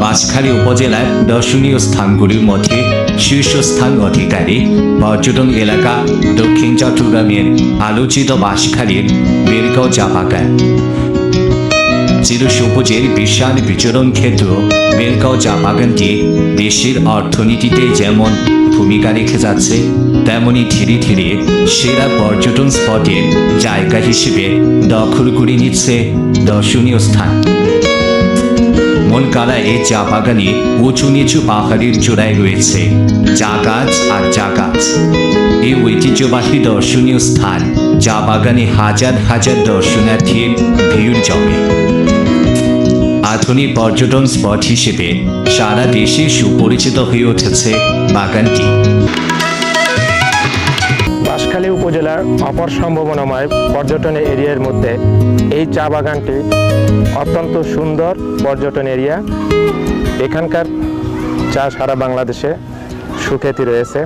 বাঁশখালী উপজেলার দর্শনীয় স্থানগুলির মধ্যে শীর্ষস্থান অধিকারী পর্যটন এলাকা দক্ষিণ চট্টগ্রামের আলোচিত বাঁশখালীর বেলগাঁও চা বাগান। চিরসবুজের বিশাল বিচরণ ক্ষেত্র বেলগাঁও চা বাগানটি দেশের অর্থনীতিতে যেমন ভূমিকা রেখে যাচ্ছে, তেমনি ধীরে ধীরে সেরা পর্যটন স্পটের জায়গা হিসেবে দখল করে নিচ্ছে দর্শনীয় স্থান। মনকালা এই চা বাগানে উঁচু নিচু পাহাড়ের চূড়ায় রয়েছে চা গাছ আর চা গাছ। এই ঐতিহ্যবাহী দর্শনীয় স্থান চা বাগানে হাজার হাজার দর্শনার্থীর ভিড় জমে। আধুনিক পর্যটন স্পট হিসেবে সারা দেশে সুপরিচিত হয়ে উঠেছে বাগানটি। বাঁশখালী উপজেলার অপর সম্ভাবনাময় পর্যটন এরিয়ার মধ্যে এই চা বাগানটি অত্যন্ত সুন্দর পর্যটন এরিয়া। এখানকার চা সারা বাংলাদেশে সুখ্যাতি রয়েছে।